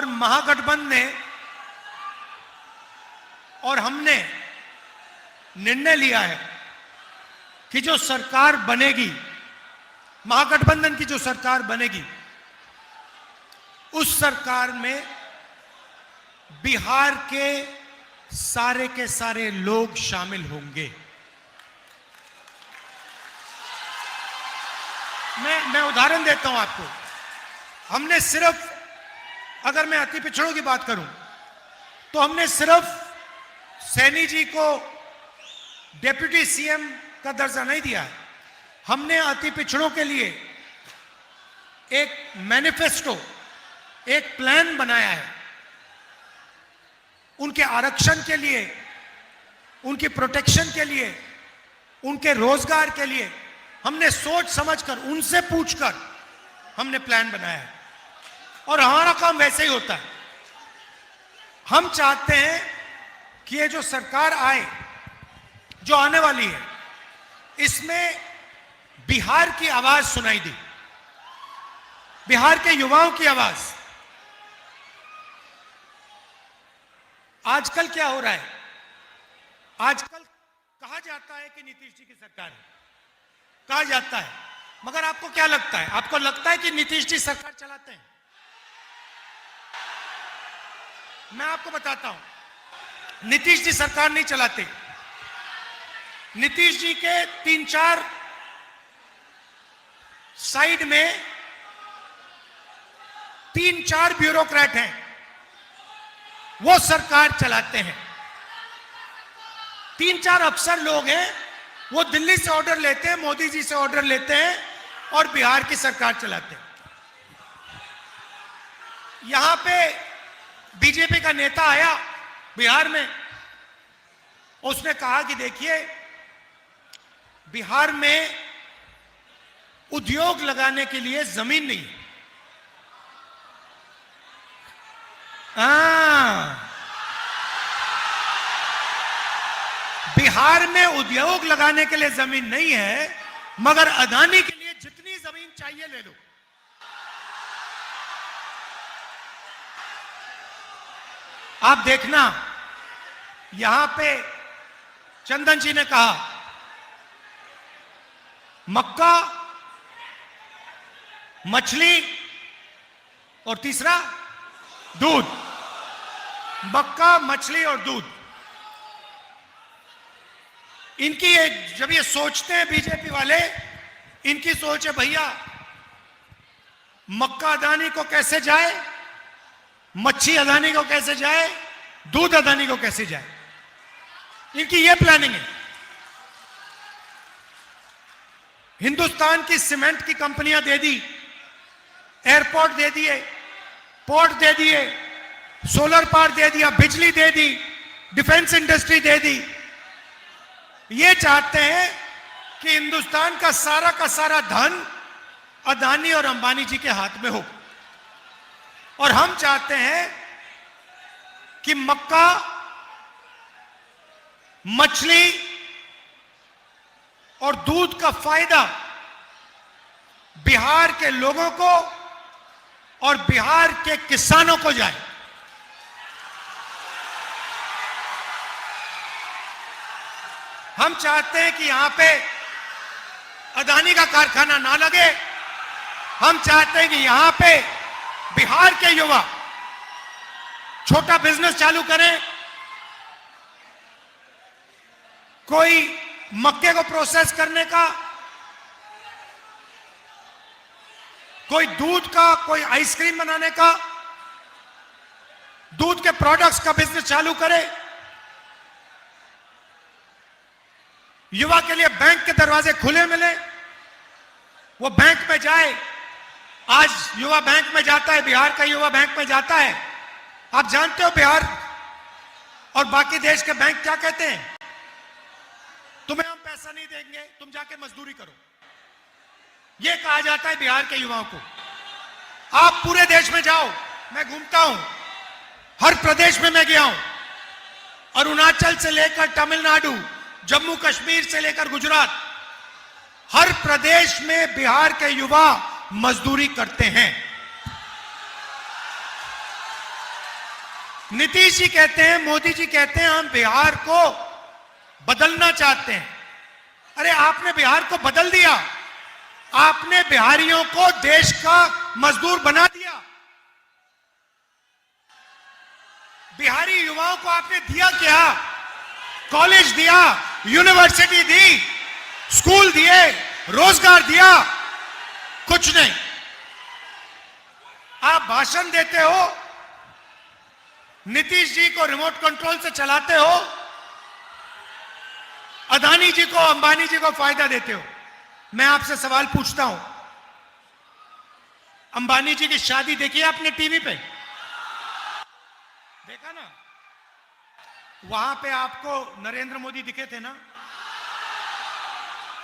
और महागठबंधन ने और हमने निर्णय लिया है कि जो सरकार बनेगी, महागठबंधन की जो सरकार बनेगी, उस सरकार में बिहार के सारे लोग शामिल होंगे। मैं उदाहरण देता हूं आपको। हमने सिर्फ, अगर मैं अति पिछड़ों की बात करूं, तो हमने सिर्फ सैनी जी को डिप्टी सीएम का दर्जा नहीं दिया है। हमने अति पिछड़ों के लिए एक मैनिफेस्टो, एक प्लान बनाया है। उनके आरक्षण के लिए, उनकी प्रोटेक्शन के लिए, उनके रोजगार के लिए हमने सोच समझकर, उनसे पूछकर हमने प्लान बनाया है। और हमारा काम वैसे ही होता है। हम चाहते हैं कि ये जो सरकार आए, जो आने वाली है, इसमें बिहार की आवाज सुनाई दी, बिहार के युवाओं की आवाज। आजकल क्या हो रहा है? आजकल कहा जाता है कि नीतीश जी की सरकार है, कहा जाता है, मगर आपको क्या लगता है? आपको लगता है कि नीतीश जी सरकार चलाते हैं? मैं आपको बताता हूं, नीतीश जी सरकार नहीं चलाते। नीतीश जी के 3-4 साइड में 3-4 ब्यूरोक्रेट हैं, वो सरकार चलाते हैं। 3-4 अफसर लोग हैं, वो दिल्ली से ऑर्डर लेते हैं, मोदी जी से ऑर्डर लेते हैं और बिहार की सरकार चलाते हैं। यहां पे बीजेपी का नेता आया बिहार में, उसने कहा कि देखिए, बिहार में उद्योग लगाने के लिए जमीन नहीं है। बिहार में उद्योग लगाने के लिए जमीन नहीं है, मगर अदानी के लिए जितनी जमीन चाहिए ले लो। आप देखना, यहां पे चंदन जी ने कहा मक्का, मछली और तीसरा दूध। मक्का, मछली और दूध। इनकी जब ये सोचते हैं बीजेपी वाले, इनकी सोच है भैया मक्का अदानी को कैसे जाए, मच्छी अदानी को कैसे जाए, दूध अदानी को कैसे जाए। इनकी ये प्लानिंग है। हिंदुस्तान की सीमेंट की कंपनियां दे दी, एयरपोर्ट दे दिए, पोर्ट दे दिए, सोलर पार्क दे दिया, बिजली दे दी, डिफेंस इंडस्ट्री दे दी। ये चाहते हैं कि हिंदुस्तान का सारा धन अदानी और अंबानी जी के हाथ में हो। और हम चाहते हैं कि मक्का, मछली और दूध का फायदा बिहार के लोगों को और बिहार के किसानों को जाए। हम चाहते हैं कि यहां पे अदानी का कारखाना ना लगे। हम चाहते हैं कि यहां पे बिहार के युवा छोटा बिजनेस चालू करें। कोई मक्के को प्रोसेस करने का, कोई दूध का, कोई आइसक्रीम बनाने का, दूध के प्रोडक्ट्स का बिजनेस चालू करे। युवा के लिए बैंक के दरवाजे खुले मिले, वो बैंक में जाए। आज युवा बैंक में जाता है, बिहार का युवा बैंक में जाता है। आप जानते हो बिहार और बाकी देश के बैंक क्या कहते हैं? तुम्हें हम पैसा नहीं देंगे, तुम जाके मजदूरी करो। यह कहा जाता है बिहार के युवाओं को। आप पूरे देश में जाओ, मैं घूमता हूं, हर प्रदेश में मैं गया हूं, अरुणाचल से लेकर तमिलनाडु, जम्मू कश्मीर से लेकर गुजरात, हर प्रदेश में बिहार के युवा मजदूरी करते हैं। नीतीश जी कहते हैं, मोदी जी कहते हैं हम बिहार को बदलना चाहते हैं। अरे आपने बिहार को बदल दिया, आपने बिहारियों को देश का मजदूर बना दिया। बिहारी युवाओं को आपने दिया क्या? कॉलेज दिया, यूनिवर्सिटी दी, स्कूल दिए, रोजगार दिया? कुछ नहीं। आप भाषण देते हो, नीतीश जी को रिमोट कंट्रोल से चलाते हो, अदानी जी को, अंबानी जी को फायदा देते हो। मैं आपसे सवाल पूछता हूं, अंबानी जी की शादी देखी आपने टीवी पे? देखा ना? वहां पे आपको नरेंद्र मोदी दिखे थे ना?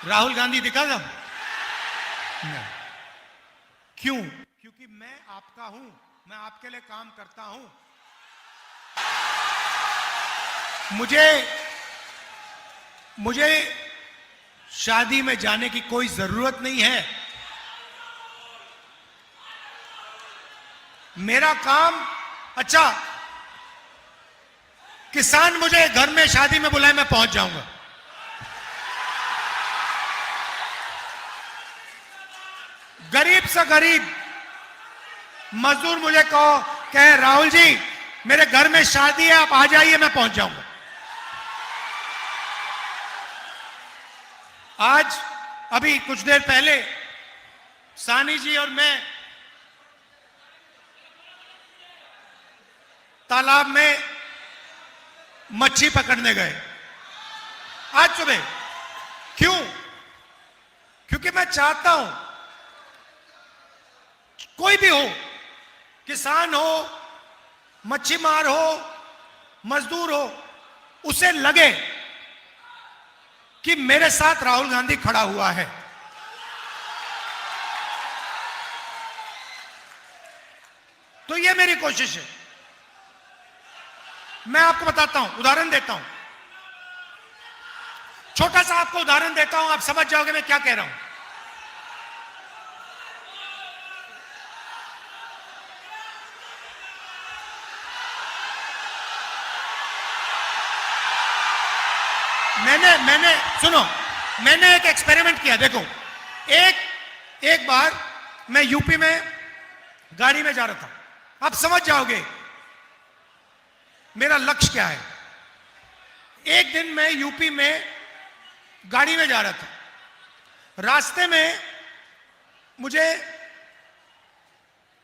राहुल गांधी दिखा था? नहीं। क्यों? क्योंकि मैं आपका हूं, मैं आपके लिए काम करता हूं। मुझे शादी में जाने की कोई जरूरत नहीं है। मेरा काम, अच्छा किसान मुझे घर में शादी में बुलाए, मैं पहुंच जाऊंगा। गरीब से गरीब मजदूर मुझे कहे राहुल जी मेरे घर में शादी है, आप आ जाइए, मैं पहुंच जाऊंगा। आज अभी कुछ देर पहले सानी जी और मैं तालाब में मच्छी पकड़ने गए आज सुबह। क्यों? क्योंकि मैं चाहता हूं कोई भी हो, किसान हो, मच्छी मार हो, मजदूर हो, उसे लगे कि मेरे साथ राहुल गांधी खड़ा हुआ है। तो ये मेरी कोशिश है। मैं आपको बताता हूं, उदाहरण देता हूं, छोटा सा आपको उदाहरण देता हूं, आप समझ जाओगे मैं क्या कह रहा हूं। मैंने सुनो, मैंने एक एक्सपेरिमेंट किया। देखो, एक बार मैं यूपी में गाड़ी में जा रहा था, आप समझ जाओगे मेरा लक्ष्य क्या है। एक दिन मैं यूपी में गाड़ी में जा रहा था, रास्ते में मुझे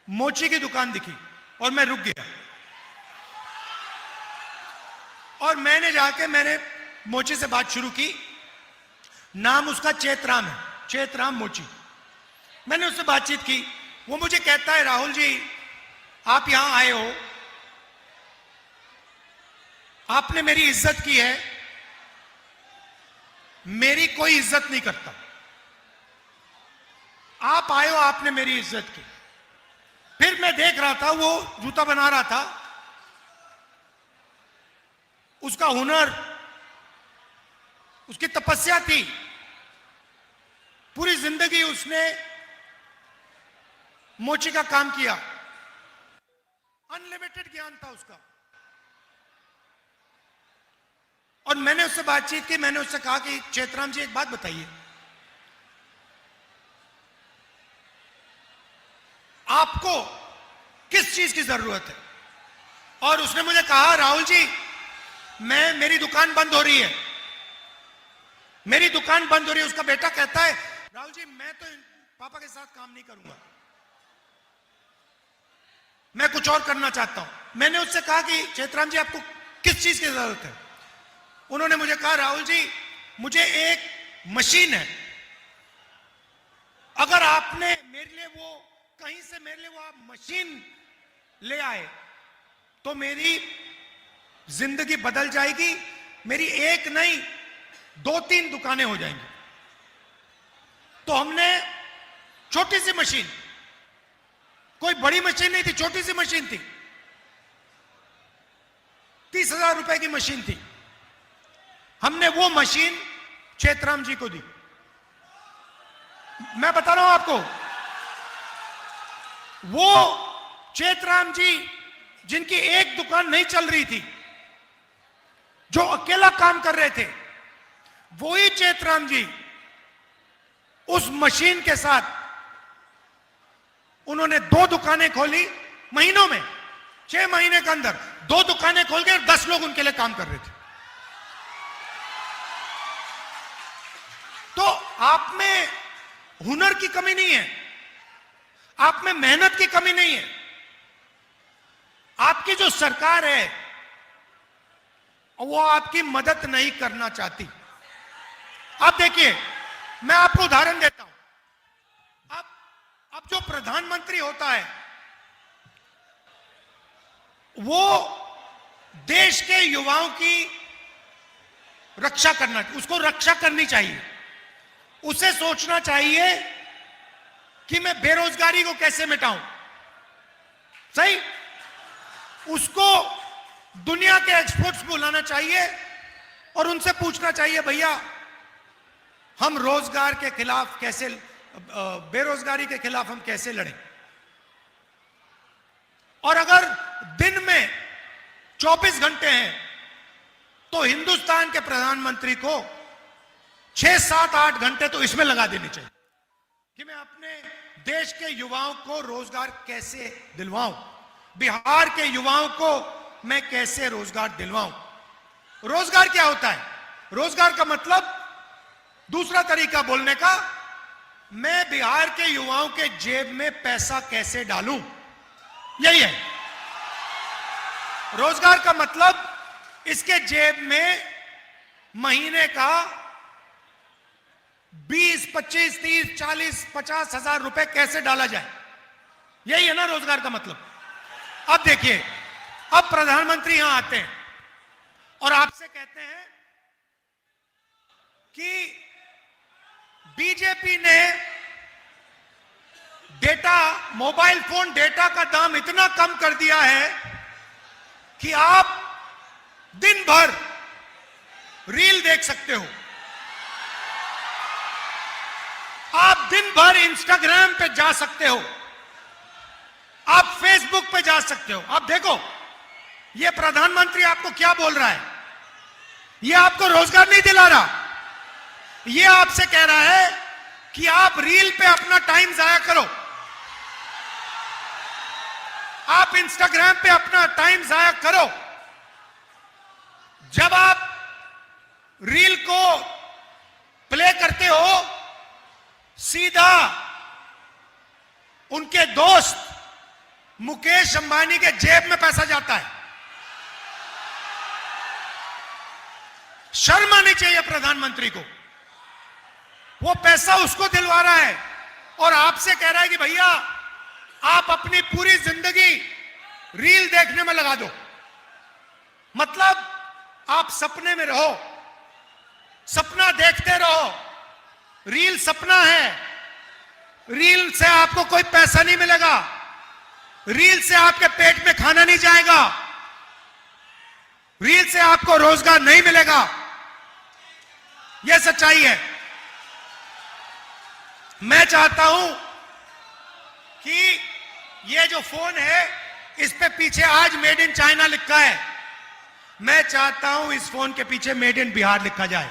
मोची की दुकान दिखी और मैं रुक गया और मैंने मोची से बात शुरू की। नाम उसका चेतराम है, चेतराम मोची। मैंने उससे बातचीत की। वो मुझे कहता है राहुल जी आप यहां आए हो, आपने मेरी इज्जत की है, मेरी कोई इज्जत नहीं करता। आप आए हो, आपने मेरी इज्जत की। फिर मैं देख रहा था वो जूता बना रहा था, उसका हुनर, उसकी तपस्या थी, पूरी जिंदगी उसने मोची का काम किया, अनलिमिटेड ज्ञान था उसका। और मैंने उससे बातचीत की, मैंने उससे कहा कि चेतराम जी एक बात बताइए, आपको किस चीज की जरूरत है? और उसने मुझे कहा राहुल जी मेरी दुकान बंद हो रही है, मेरी दुकान बंद हो रही है। उसका बेटा कहता है राहुल जी मैं तो पापा के साथ काम नहीं करूंगा, मैं कुछ और करना चाहता हूं। मैंने उससे कहा कि चेतराम जी आपको किस चीज की जरूरत है? उन्होंने मुझे कहा राहुल जी मुझे एक मशीन है, अगर आपने मेरे लिए वो कहीं से मेरे लिए वो आप मशीन ले आए तो मेरी जिंदगी बदल जाएगी, मेरी एक नहीं 2-3 दुकानें हो जाएंगी। तो हमने छोटी सी मशीन, कोई बड़ी मशीन नहीं थी, छोटी सी मशीन थी, 30,000 रुपए की मशीन थी, हमने वो मशीन चेतराम जी को दी। मैं बता रहा हूं आपको, वो चेतराम जी जिनकी एक दुकान नहीं चल रही थी, जो अकेला काम कर रहे थे, वही चेतराम जी उस मशीन के साथ उन्होंने 2 दुकानें खोली महीनों में, 6 महीने के अंदर 2 दुकानें खोल के 10 लोग उनके लिए काम कर रहे थे। तो आप में हुनर की कमी नहीं है, आप में मेहनत की कमी नहीं है। आपकी जो सरकार है वो आपकी मदद नहीं करना चाहती। आप देखिए, मैं आपको उदाहरण देता हूं। अब जो प्रधानमंत्री होता है वो देश के युवाओं की रक्षा करना, उसको रक्षा करनी चाहिए। उसे सोचना चाहिए कि मैं बेरोजगारी को कैसे मिटाऊं। सही, उसको दुनिया के एक्सपर्ट्स बुलाना चाहिए और उनसे पूछना चाहिए, भैया हम रोजगार के खिलाफ कैसे, बेरोजगारी के खिलाफ हम कैसे लड़ें। और अगर दिन में 24 घंटे हैं तो हिंदुस्तान के प्रधानमंत्री को 6, 7, 8 घंटे तो इसमें लगा देने चाहिए कि मैं अपने देश के युवाओं को रोजगार कैसे दिलवाऊं, बिहार के युवाओं को मैं कैसे रोजगार दिलवाऊं। रोजगार क्या होता है? रोजगार का मतलब, दूसरा तरीका बोलने का, मैं बिहार के युवाओं के जेब में पैसा कैसे डालूं, यही है रोजगार का मतलब। इसके जेब में महीने का 20, 25, 30, 40, 50 हजार रुपए कैसे डाला जाए, यही है ना रोजगार का मतलब। अब देखिए, अब प्रधानमंत्री यहां आते हैं और आपसे कहते हैं कि बीजेपी ने डेटा, मोबाइल फोन डेटा का दाम इतना कम कर दिया है कि आप दिन भर रील देख सकते हो, आप दिन भर इंस्टाग्राम पे जा सकते हो, आप फेसबुक पे जा सकते हो। आप देखो, ये प्रधानमंत्री आपको क्या बोल रहा है, ये आपको रोजगार नहीं दिला रहा, ये आपसे कह रहा है कि आप रील पे अपना टाइम जाया करो, आप इंस्टाग्राम पे अपना टाइम जाया करो। जब आप रील को प्ले करते हो, सीधा उनके दोस्त मुकेश अंबानी के जेब में पैसा जाता है। शर्म आनी चाहिए प्रधानमंत्री को। वो पैसा उसको दिलवा रहा है और आपसे कह रहा है कि भैया आप अपनी पूरी जिंदगी रील देखने में लगा दो। मतलब आप सपने में रहो, सपना देखते रहो। रील सपना है, रील से आपको कोई पैसा नहीं मिलेगा, रील से आपके पेट में खाना नहीं जाएगा, रील से आपको रोजगार नहीं मिलेगा। यह सच्चाई है। मैं चाहता हूं कि यह जो फोन है इस पे पीछे आज मेड इन चाइना लिखा है, मैं चाहता हूं इस फोन के पीछे मेड इन बिहार लिखा जाए।